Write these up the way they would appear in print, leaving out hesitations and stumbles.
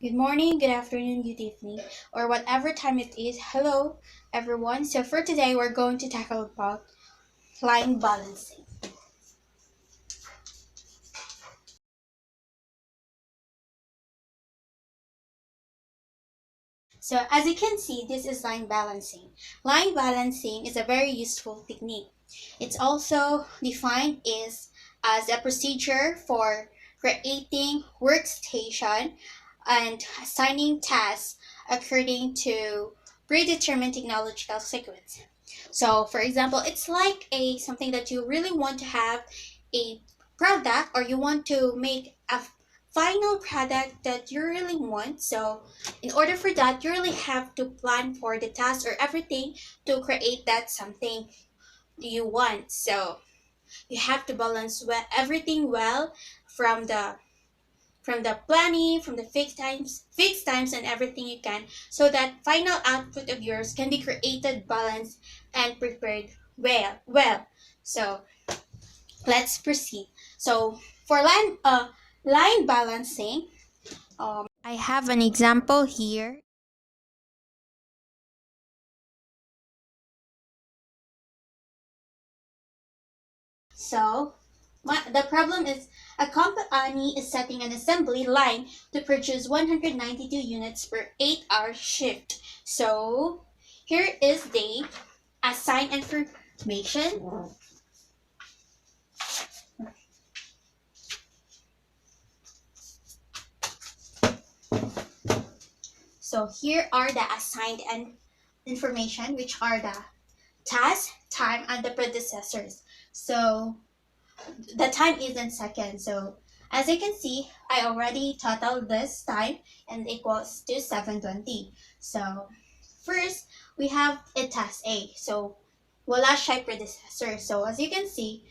Good morning, good afternoon, good evening, or whatever time it is. Hello, everyone. So for today, we're going to tackle about line balancing. So as you can see, this is line balancing. Line balancing is a very useful technique. It's also defined as a procedure for creating workstation and assigning tasks according to predetermined technological sequence. So for example, it's like a something that you really want to have a product, or you want to make a final product that you really want. So in order for that, you really have to plan for the task or everything to create that something you want. So you have to balance everything well, from the planning, from the fixed times and everything you can, so that final output of yours can be created, balanced, and prepared well. So let's proceed. So for line balancing, I have an example here. So the problem is a company is setting an assembly line to produce 192 units per 8-hour shift. So here is the assigned information. So here are the assigned and information, which are the task, time, and the predecessors. So the time is in seconds. So as you can see, I already totaled this time and equals to 720. So first, we have a task A. So wala siya predecessor. So as you can see,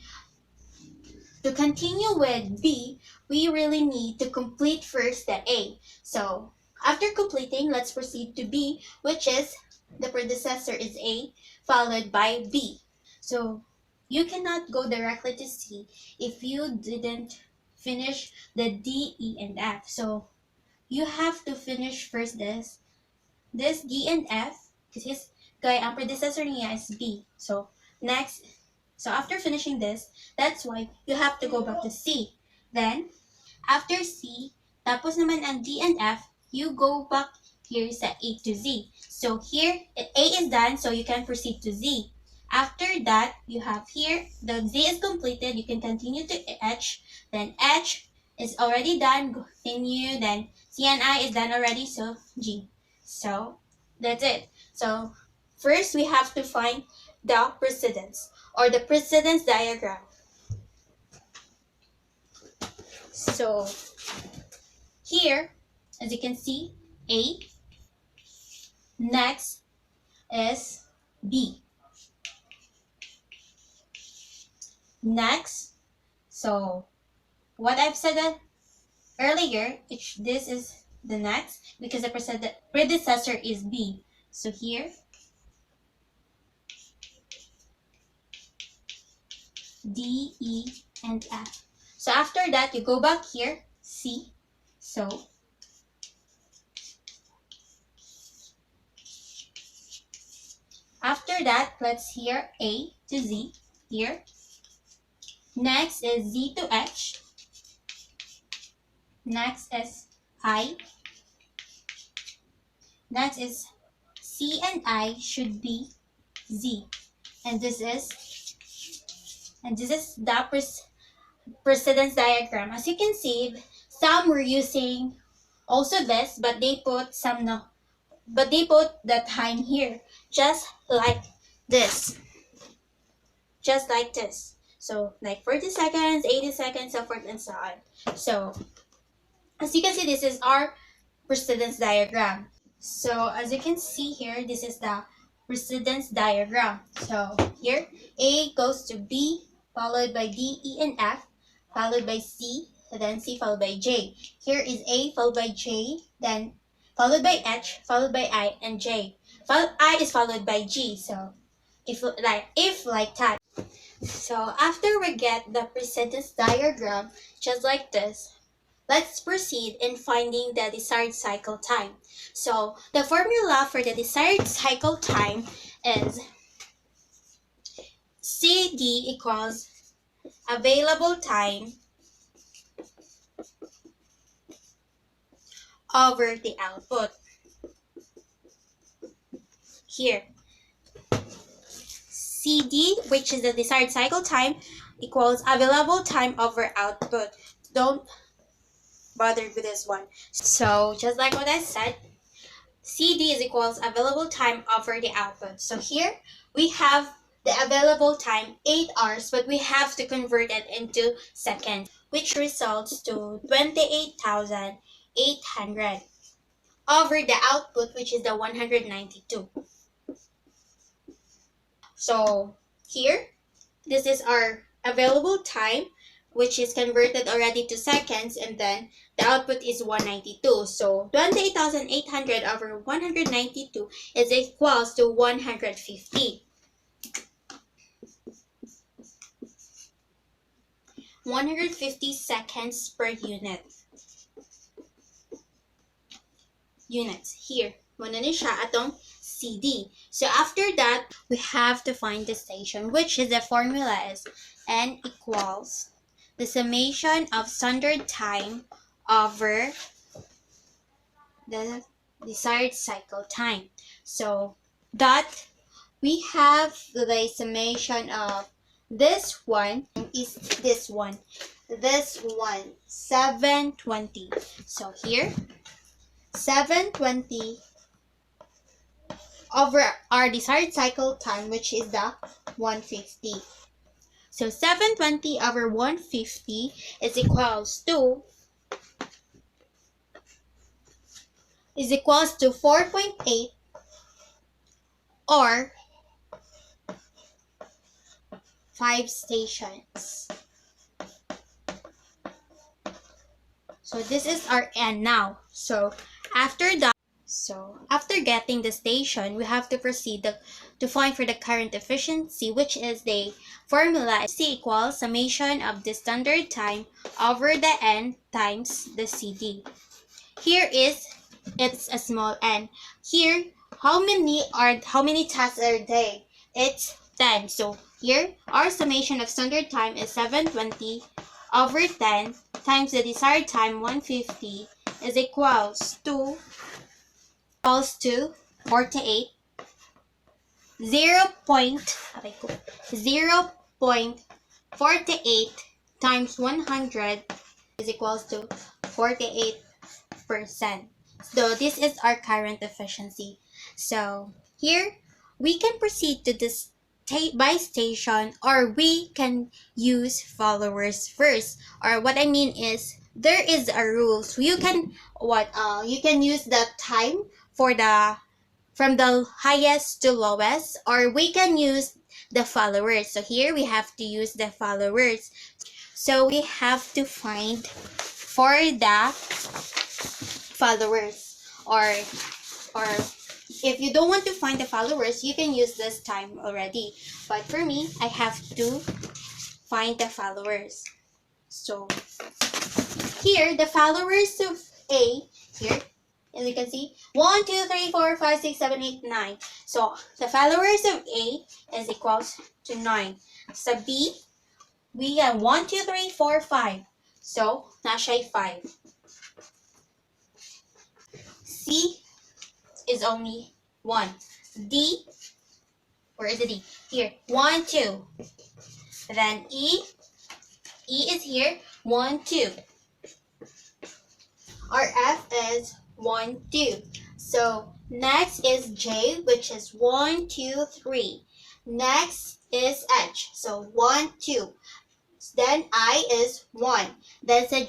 to continue with B, we really need to complete first the A. So after completing, let's proceed to B, which is the predecessor is A, followed by B. So you cannot go directly to C if you didn't finish the D, E, and F. So you have to finish first this D and F, because kaya ang predecessor niya is B. So next, so after finishing this, that's why you have to go back to C. Then after C, tapos naman ang D and F, you go back here sa A to Z. So here, A is done, so you can proceed to Z. After that, you have here, the Z is completed, you can continue to H. Then H is already done, continue. Then C and I is done already, so G. So that's it. So first, we have to find the precedence, or the precedence diagram. So here, as you can see, A, next is B. Next, so what I've said earlier, this is the next, because the predecessor is B. So here, D, E, and F. So after that, you go back here, C. So after that, let's hear A to Z here. Next is Z to H. Next is I. Next is C and I should be Z. And this is the precedence diagram. As you can see, some were using also this, but they put the time here, just like this. Just like this. So like 40 seconds, 80 seconds, so forth and so on. So as you can see, this is our precedence diagram. So as you can see here, this is the precedence diagram. So here, A goes to B, followed by D, E, and F, followed by C, and then C followed by J. Here is A followed by J, then followed by H, followed by I, and J. I is followed by G. So if like that. So after we get the precedence diagram, just like this, let's proceed in finding the desired cycle time. So the formula for the desired cycle time is CD equals available time over the output. Here, CD, which is the desired cycle time, equals available time over output. Don't bother with this one. So just like what I said, CD is equals available time over the output. So here we have the available time 8 hours, but we have to convert it into seconds, which results to 28,800 over the output, which is the 192. So here, this is our available time, which is converted already to seconds, and then the output is 192. So 28,800 over 192 is equals to 150. 150 seconds per units. Here, muna ni siya atong CD. So after that, we have to find the station, which is the formula is N equals the summation of standard time over the desired cycle time. So that we have the summation of this one is this one. This one, 720. So here, 720 over our desired cycle time, which is the 150. So 720 over 150 is equals to 4.8 or 5 stations. So this is our N now. So after getting the station, we have to proceed to find for the current efficiency, which is the formula C equals summation of the standard time over the N times the CD. Here it's a small n. Here, how many tasks are there? It's 10. So here, our summation of standard time is 720 over 10 times the desired time 150 is equals to 48. 0.48 times 100 is equals to 48%. So this is our current efficiency. So here we can proceed to this by station, or we can use followers first. Or what I mean is there is a rule. So you can you can use the time for from the highest to lowest, or we can use the followers. So here we have to use the followers. So we have to find for the followers, or if you don't want to find the followers, you can use this time already, but for me I have to find the followers. So here the followers of A, here as you can see, 1 2 3 4 5 6 7 8 9. So the followers of A is equals to 9. So B, we have 1 2 3 4 5. So nasa 5. C is only 1. D, where is the D? Here, 1 2. Then E is here, 1 2. Our F is 1 2. So next is J, which is 1 2 3. Next is H, so 1 2. Then I is 1. Then sa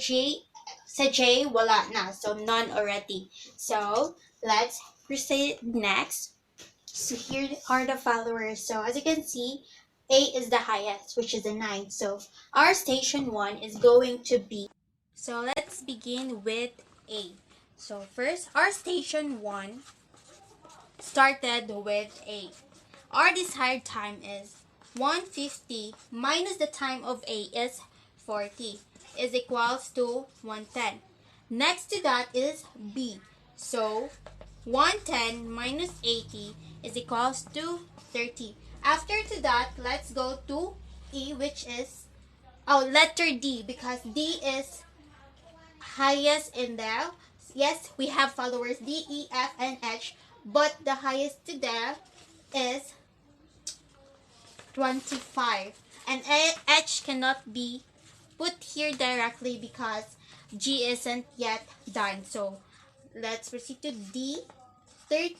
J wala na, so none already. So let's proceed next. So here are the followers. So as you can see, A is the highest, which is a 9. So our station 1 is going to be. So let's begin with A. So first, our station 1 started with A. Our desired time is 150 minus the time of A is 40 is equals to 110. Next to that is B. So 110 minus 80 is equals to 30. After to that, let's go to E, which is letter D, because D is highest in there. Yes, we have followers D, E, F, and H, but the highest to there is 25. And H cannot be put here directly because G isn't yet done. So let's proceed to D. 30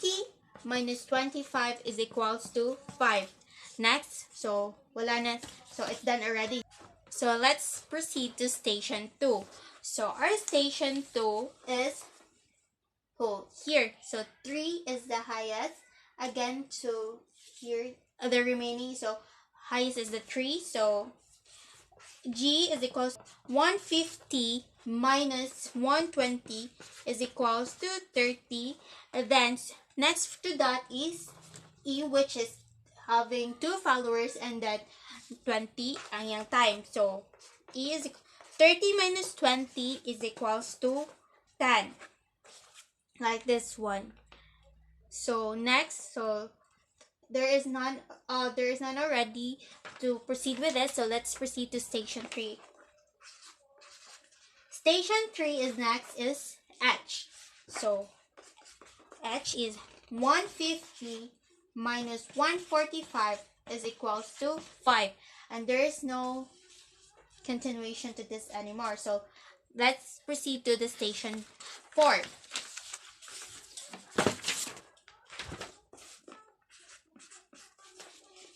minus 25 is equals to 5. Next, so wala na. So it's done already. So let's proceed to station 2. So our station 2 is here. So 3 is the highest. Again, to here, the remaining. So highest is the 3. So G is equals to 150 minus 120 is equals to 30. And then next to that is E, which is having 2 followers, and then 20 ang yung time. So E is 30 minus 20 is equals to 10. Like this one. So next, so there is none already to proceed with it. So let's proceed to station 3. Station 3 is next is H. So H is 150 minus 145 is equals to 5. And there is no continuation to this anymore. So let's proceed to the station 4.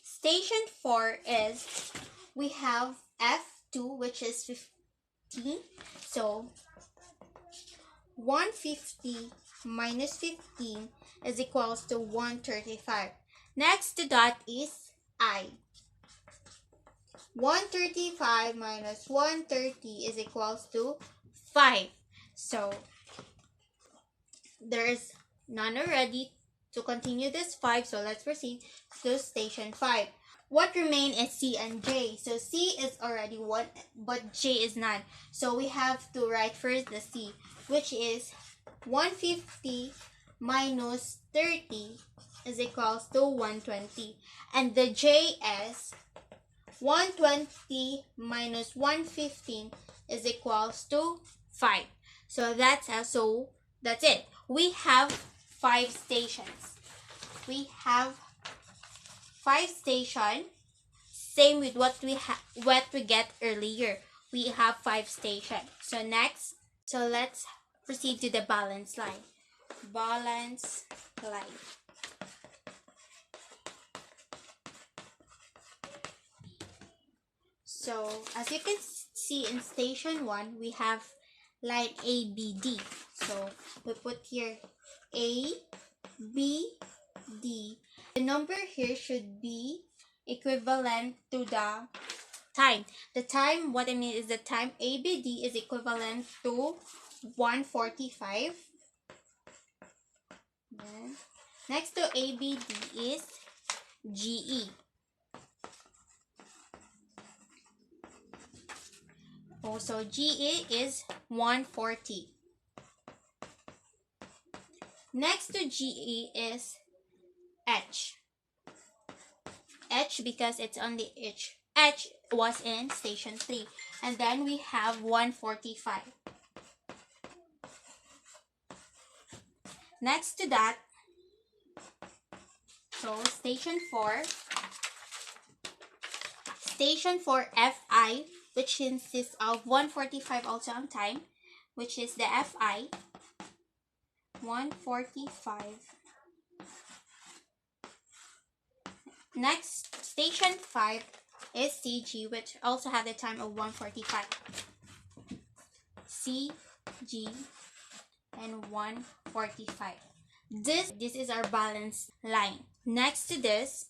Station 4 is, we have F2, which is 15. So 150 minus 15 is equals to 135. Next to that is I. 135 minus 130 is equals to 5. So there is none already to continue this 5. So let's proceed to station 5. What remain is C and J. So C is already 1, but J is not. So we have to write first the C, which is 150 minus 30 is equals to 120. And the J is 120 minus 115 is equals to 5. So that's it. We have 5 stations. We have 5 stations. Same with what we get earlier. We have 5 stations. So next, so let's proceed to the balance line. Balance line. So as you can see in station 1, we have line A, B, D. So we put here A, B, D. The number here should be equivalent to the time. The time, what I mean is the time ABD is equivalent to 145. Then next to ABD is GE. Also GE is 140. Next to GE is H. H because it's only H. H was in station 3. And then we have 145. Next to that, so station 4 FI, which consists of 145 also on time, which is the FI 145. Next, station 5 is CG, which also have the time of 145. CG and 145. This is our balance line. Next to this,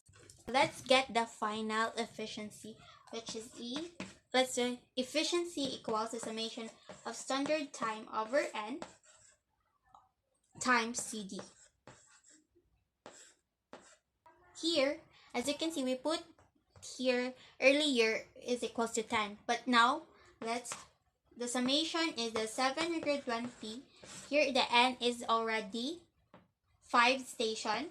let's get the final efficiency, which is E. Let's say efficiency equals the summation of standard time over N times CD. Here, as you can see, we put here earlier is equals to 10. But now, let's the summation is the 720. Here the n is already 5 station.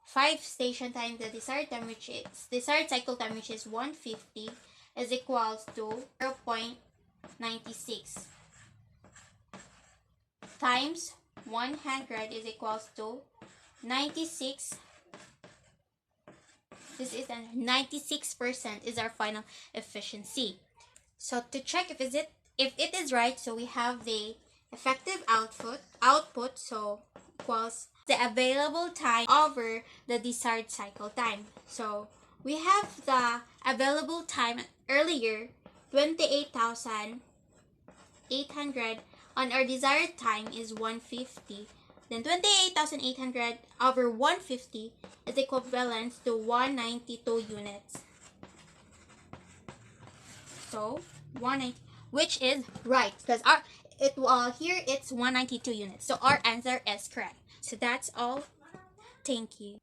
5 station times the desired time, which is desired cycle time, which is 150, is equals to 0.96 times 100 is equals to 96. This is a 96% is our final efficiency. So to check if it is right, so we have the effective output so equals the available time over the desired cycle time. So we have the available time earlier, 28,800, on our desired time is 150. Then 28,800 over 150 is equivalent to 192 units. So 190, which is right, because here it's 192 units. So our answer is correct. So that's all. Thank you.